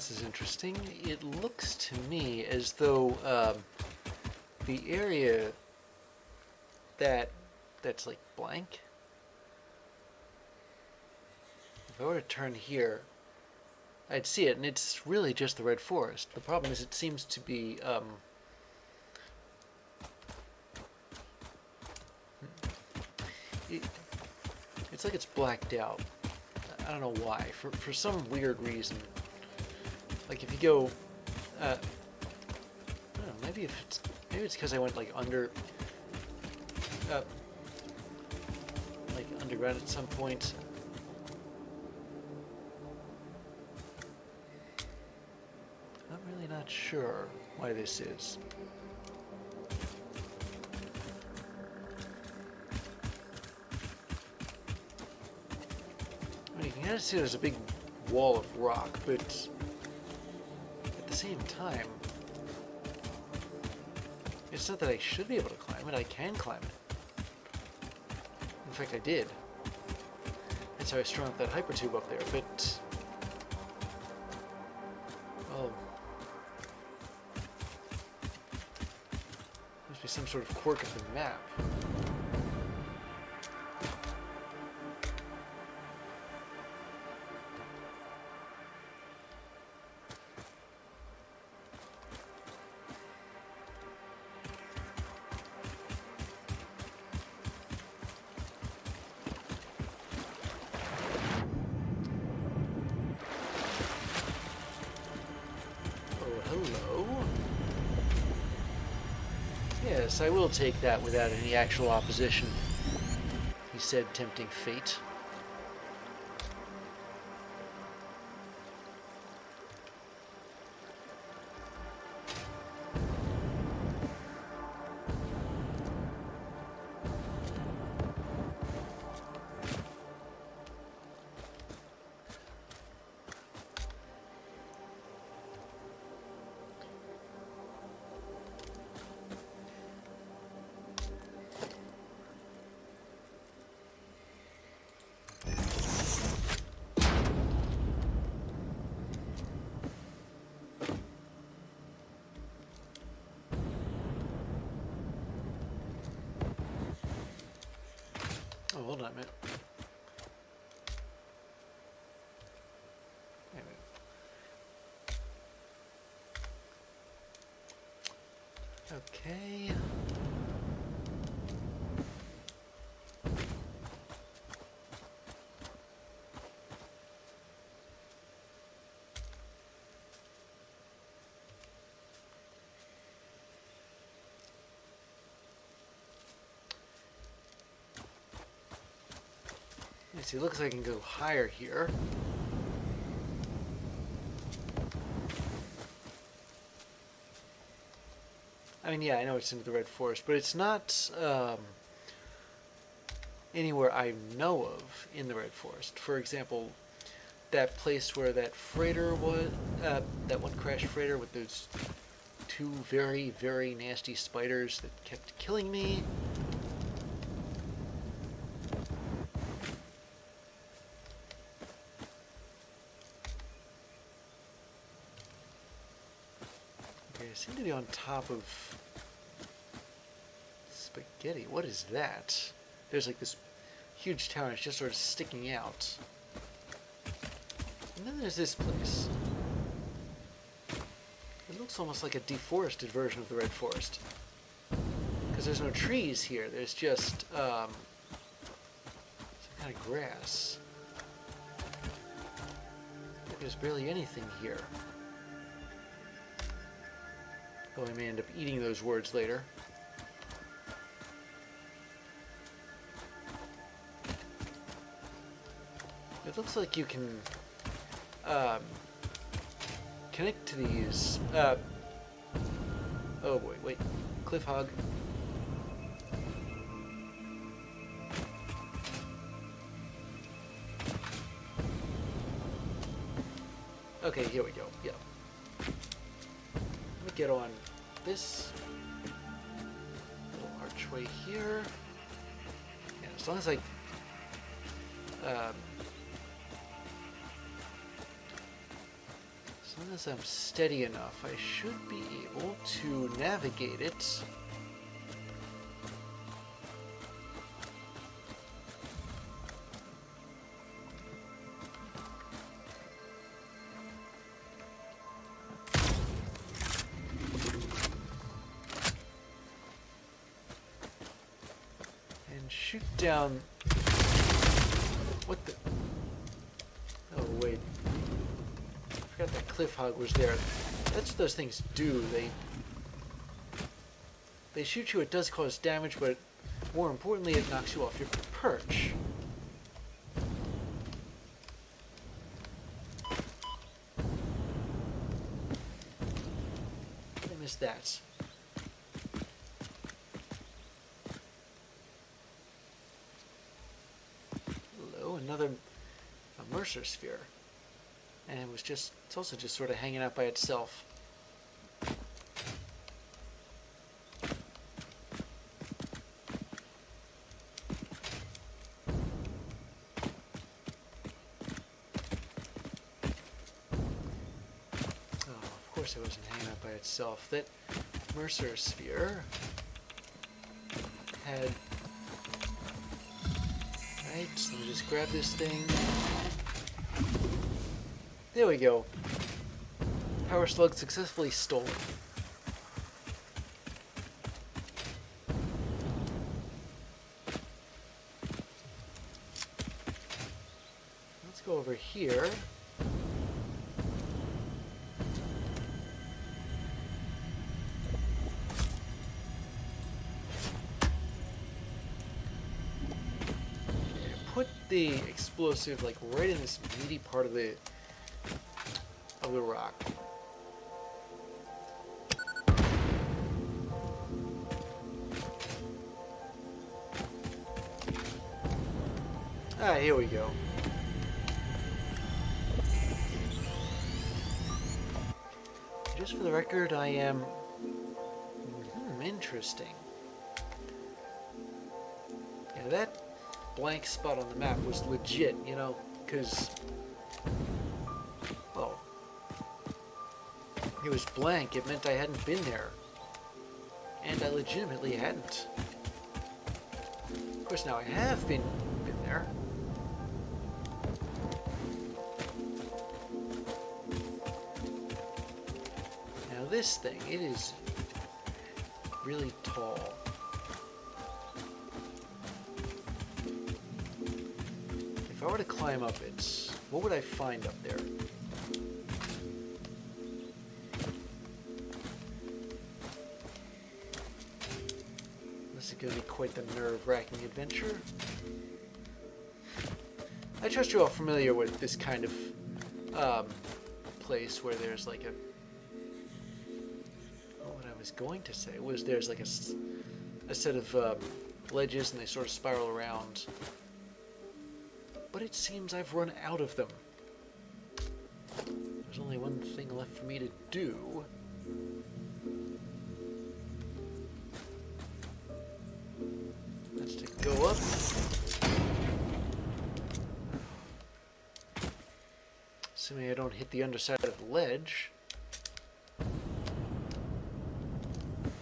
this is interesting. It looks to me as though the area that's like blank. If I were to turn here, I'd see it, and it's really just the red forest. The problem is it seems to be it's like it's blacked out. I don't know why. For some weird reason. Like if you go, I don't know. Maybe it's because I went like underground at some point. I'm really not sure why this is. I mean, you can kind of see there's a big wall of rock, but at the same time, it's not that I should be able to climb it. I can climb it. In fact, I did. That's how I strung up that hypertube up there, but... well... must be some sort of quirk of the map. Yes, I will take that without any actual opposition, he said, tempting fate. Oh, hold on a minute. Wait a minute. Okay. See, it looks like I can go higher here. I mean, yeah, I know it's into the Red Forest, but it's not anywhere I know of in the Red Forest. For example, that place where that freighter was, that one crashed freighter with those two very, very nasty spiders that kept killing me. I seem to be on top of spaghetti. What is that? There's like this huge tower, it's just sort of sticking out. And then there's this place. It looks almost like a deforested version of the Red Forest. Because there's no trees here, there's just some kind of grass. There's barely anything here. Though I may end up eating those words later. It looks like you can connect to these. Oh boy, wait. Cliff hog. Okay, here we go. Yep. Let me get on this little archway here. Yeah, as long as I As I'm steady enough, I should be able to navigate it. And shoot down... What the... Oh, wait. I forgot that cliff hog was there. That's what those things do. They shoot you, it does cause damage, but more importantly, it knocks you off your perch. I missed that. Hello, another Mercer sphere. And it's also just sort of hanging out by itself. Oh, of course it wasn't hanging out by itself. That Mercer sphere had... Right, so let me just grab this thing. There we go. Power slug successfully stolen. Let's go over here. Put the explosive like right in this meaty part of the rock. Ah, here we go. Just for the record, I am... interesting. Yeah, that blank spot on the map was legit, you know, because... well... it was blank, it meant I hadn't been there. And I legitimately hadn't. Of course, now I have been there. Now this thing, it is really tall. If I were to climb up it, what would I find up there? This is going to be quite the nerve-wracking adventure. I trust you're all familiar with this kind of place where there's like a... what I was going to say was there's like a set of ledges and they sort of spiral around. But it seems I've run out of them. There's only one thing left for me to do. That's to go up. Assuming I don't hit the underside of the ledge.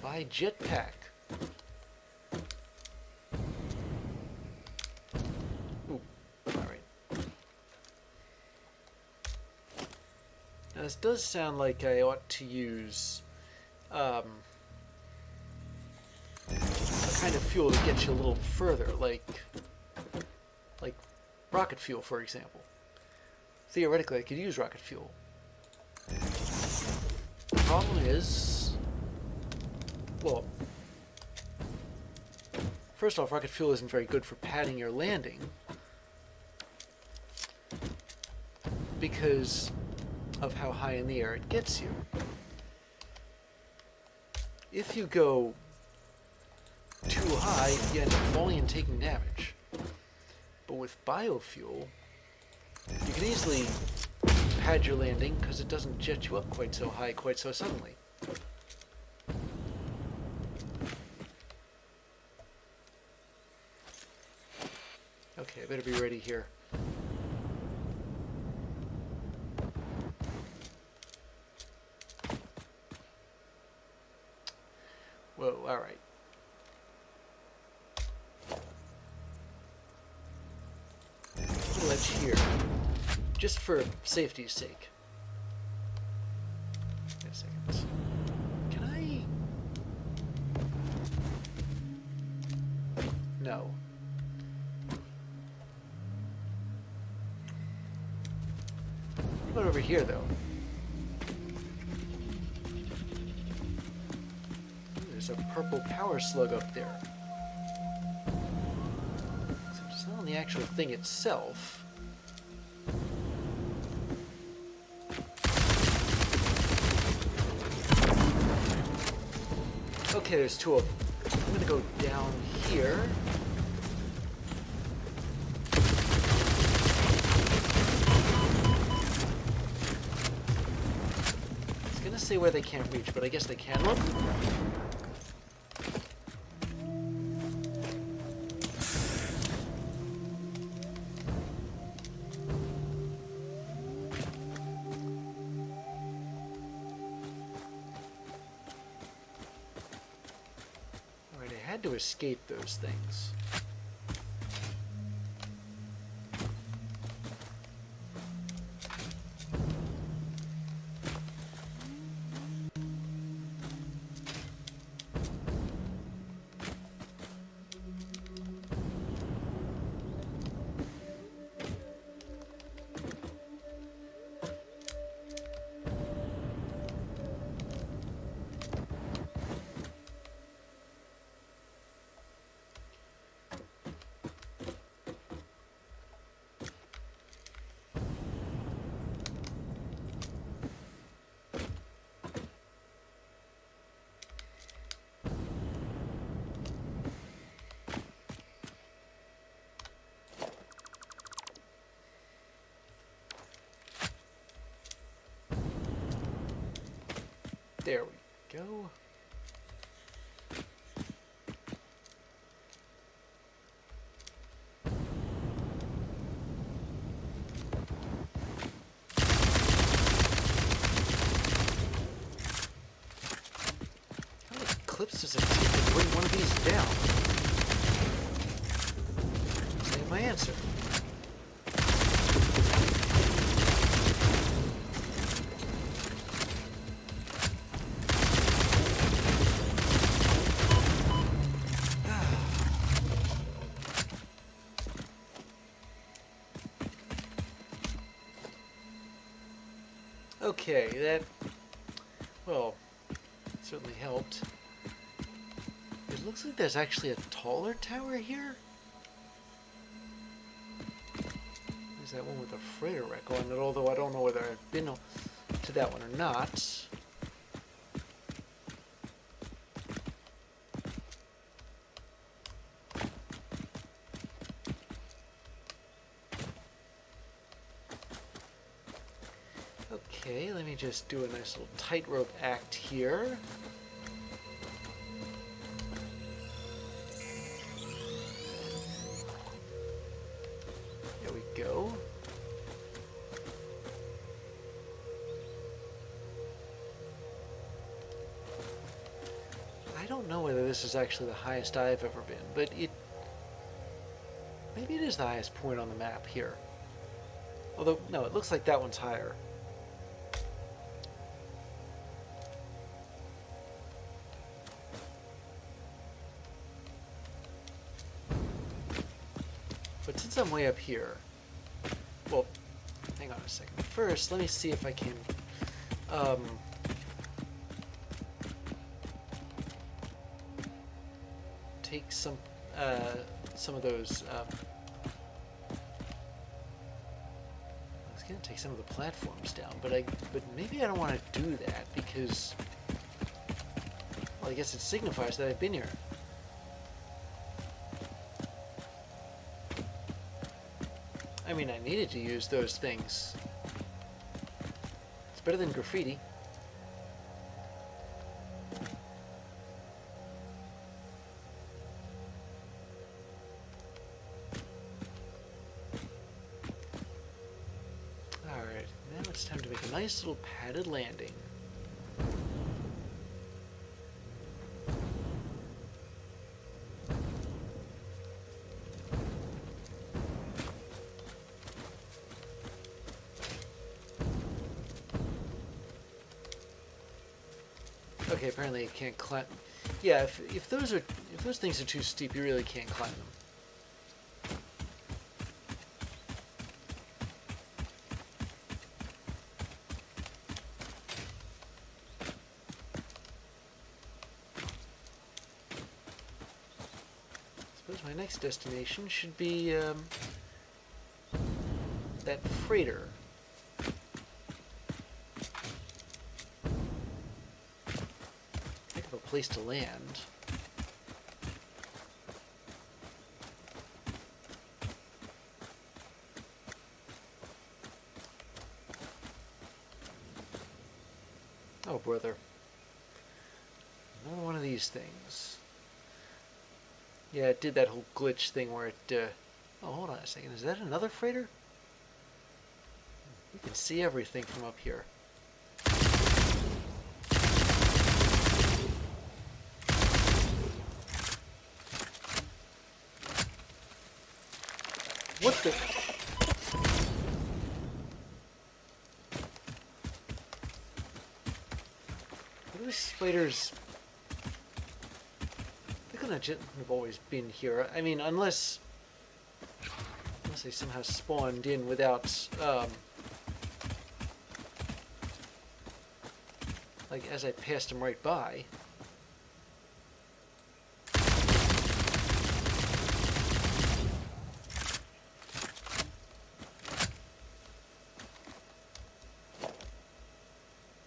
By jetpack. Ooh, alright. Now this does sound like I ought to use a kind of fuel to get you a little further, like rocket fuel, for example. Theoretically, I could use rocket fuel. The problem is, well, first off, rocket fuel isn't very good for padding your landing because of how high in the air it gets you. If you go too high, you end up falling and taking damage. But with biofuel, you can easily pad your landing because it doesn't jet you up quite so high, quite so suddenly. Okay, I better be ready here. Whoa, alright. Little edge here. Just for safety's sake. Wait a second. Can I... No. What about over here, though? Ooh, there's a purple power slug up there. Except it's not on the actual thing itself. Okay, there's two of them. I'm gonna go down here. I was gonna say where they can't reach, but I guess they can look. To escape those things. There we go. How many clips does it take to bring one of these down? Say my answer. Okay, that, well, certainly helped. It looks like there's actually a taller tower here. There's that one with a freighter wreck on it, although I don't know whether I've been to that one or not. Okay, let me just do a nice little tightrope act here. There we go. I don't know whether this is actually the highest I've ever been, but maybe it is the highest point on the map here. Although, no, it looks like that one's higher. But since I'm way up here, well, hang on a second. First, let me see if I can, take some of those, I was gonna take some of the platforms down, but maybe I don't want to do that because, well, I guess it signifies that I've been here. I mean, I needed to use those things. It's better than graffiti. Alright, now it's time to make a nice little padded landing. Okay, apparently it can't climb. Yeah, if those things are too steep, you really can't climb them. I suppose my next destination should be that freighter. Heck of a place to land. Oh, brother. Another one of these things. Yeah, it did that whole glitch thing where it, oh, hold on a second. Is that another freighter? You can see everything from up here. What the? What are these spiders? They're gonna have always been here. I mean, unless they somehow spawned in without, like as I passed them right by.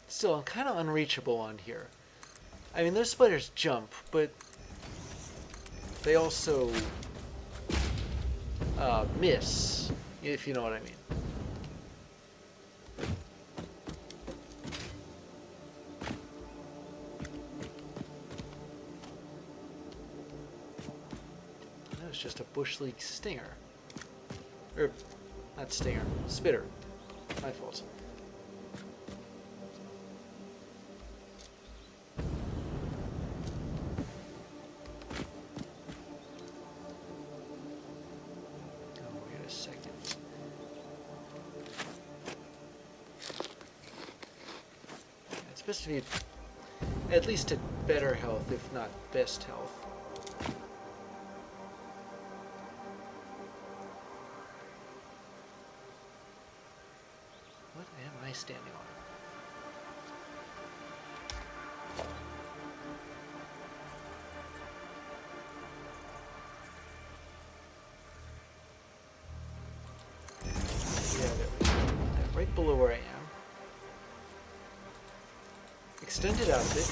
Still, I'm kind of unreachable on here. I mean, those spiders jump, but they also miss, if you know what I mean. That was just a bush league stinger. Or, not stinger, spitter. My fault. Supposed to be at least at better health, if not best health. What am I standing on? Yeah, there we go. Right below where I am. Extend it out a bit.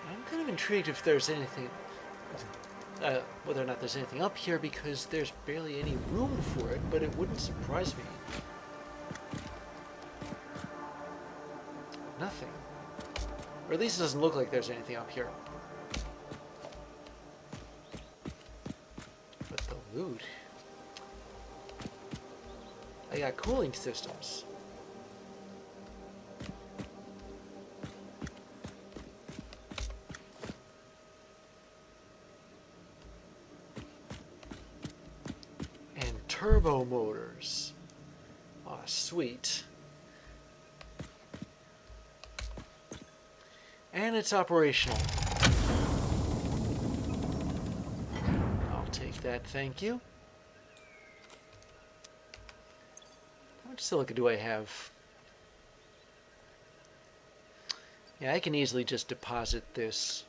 I'm kind of intrigued if there's anything, whether or not there's anything up here, because there's barely any room for it, but it wouldn't surprise me. Nothing. Or at least it doesn't look like there's anything up here. But the loot... I got cooling systems. And turbo motors. Aw, sweet. And it's operational. I'll take that, thank you. How much silica do I have? Yeah, I can easily just deposit this.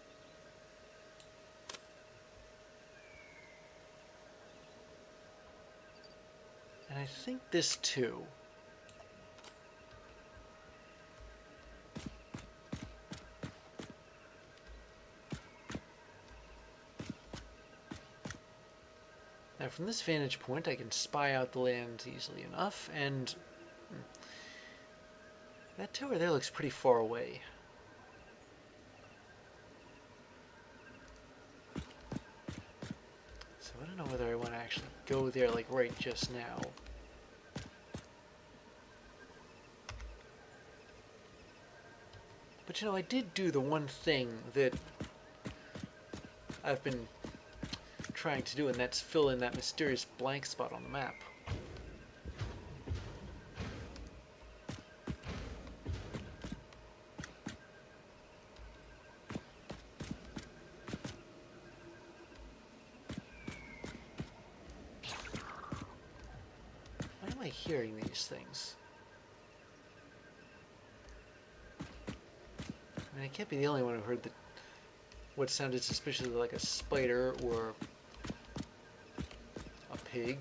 And I think this too. Now from this vantage point I can spy out the land easily enough, and that tower there looks pretty far away. So I don't know whether I want to actually go there like right just now. But you know, I did do the one thing that I've been trying to do, and that's fill in that mysterious blank spot on the map. Why am I hearing these things? I mean, I can't be the only one who heard what sounded suspiciously like a spider or a pig.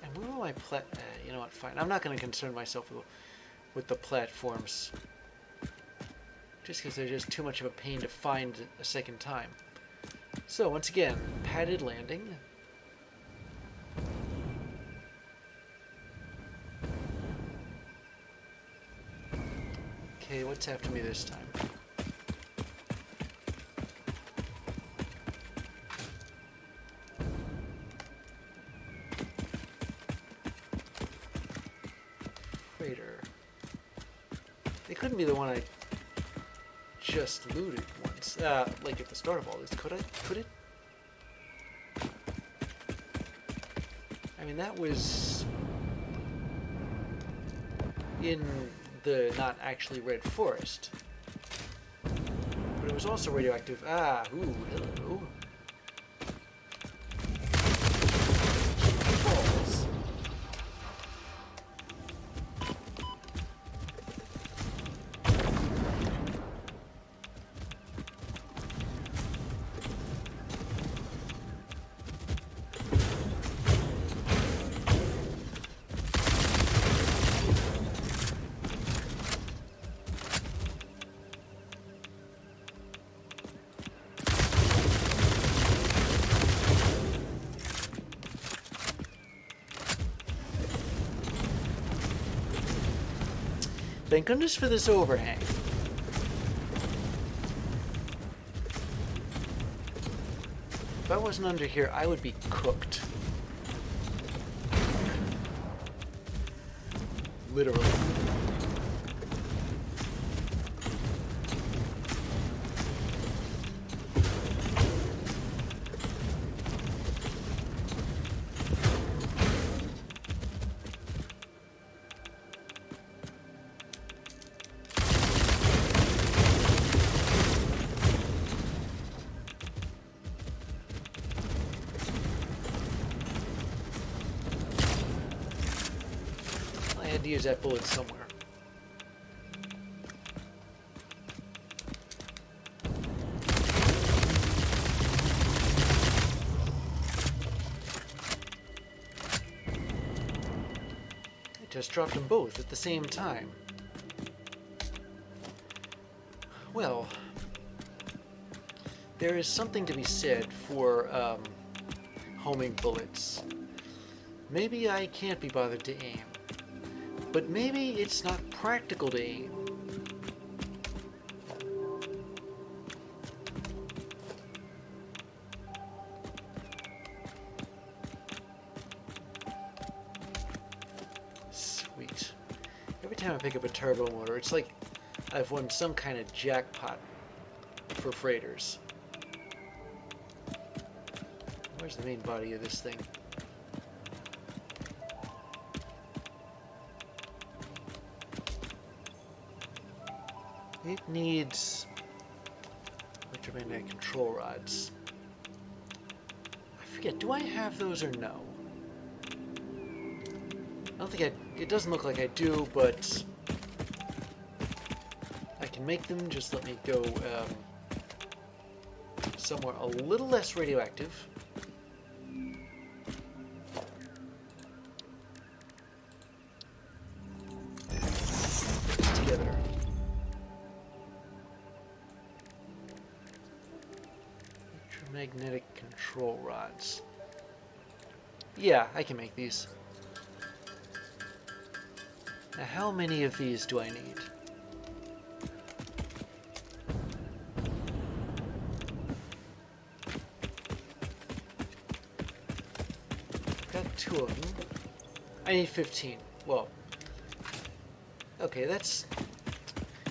And where were my you know what, fine. I'm not going to concern myself with the platforms. Just because they're just too much of a pain to find a second time. So, once again, padded landing. Okay, what's after me this time? Freighter. It couldn't be the one I just looted once. Like at the start of all this. Could I? Could it? I mean, that was in the not actually red forest. But it was also radioactive. Ah, ooh, hello. Balls. Thank goodness for this overhang. If I wasn't under here, I would be cooked. Literally. To use that bullet somewhere. I just dropped them both at the same time. Well, there is something to be said for homing bullets. Maybe I can't be bothered to aim. But maybe it's not practical to aim. Sweet. Every time I pick up a turbo motor, it's like I've won some kind of jackpot for freighters. Where's the main body of this thing? It needs electromagnetic control rods. I forget, do I have those or no? I don't think it doesn't look like I do, but I can make them. Just let me go somewhere a little less radioactive. Together. Magnetic control rods. Yeah, I can make these. Now, how many of these do I need? Got 2 of them. I need 15. Well, okay, that's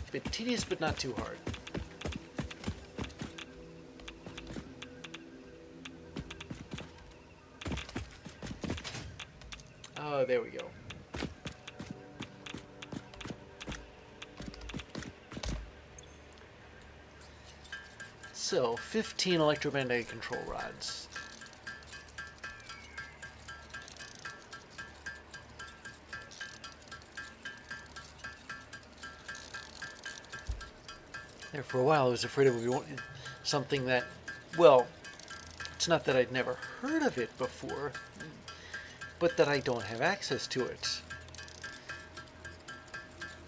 a bit tedious, but not too hard. There we go. So, 15 electromagnetic control rods. There for a while I was afraid it would be something that, well, it's not that I'd never heard of it before, but that I don't have access to it.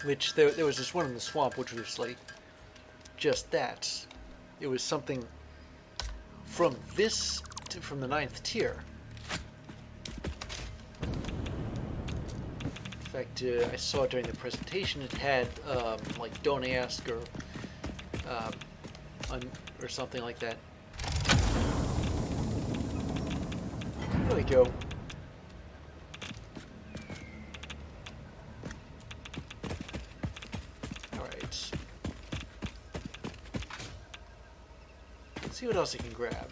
Which, there was this one in the swamp which was like, just that. It was something from from the 9th tier. In fact, I saw during the presentation it had, like, don't ask or something like that. There we go. Alright. Let's see what else I can grab.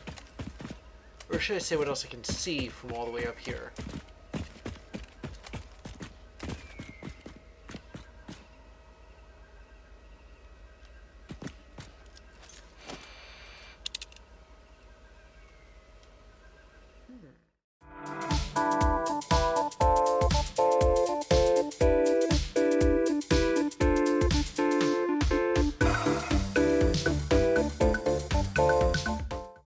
Or should I say what else I can see from all the way up here?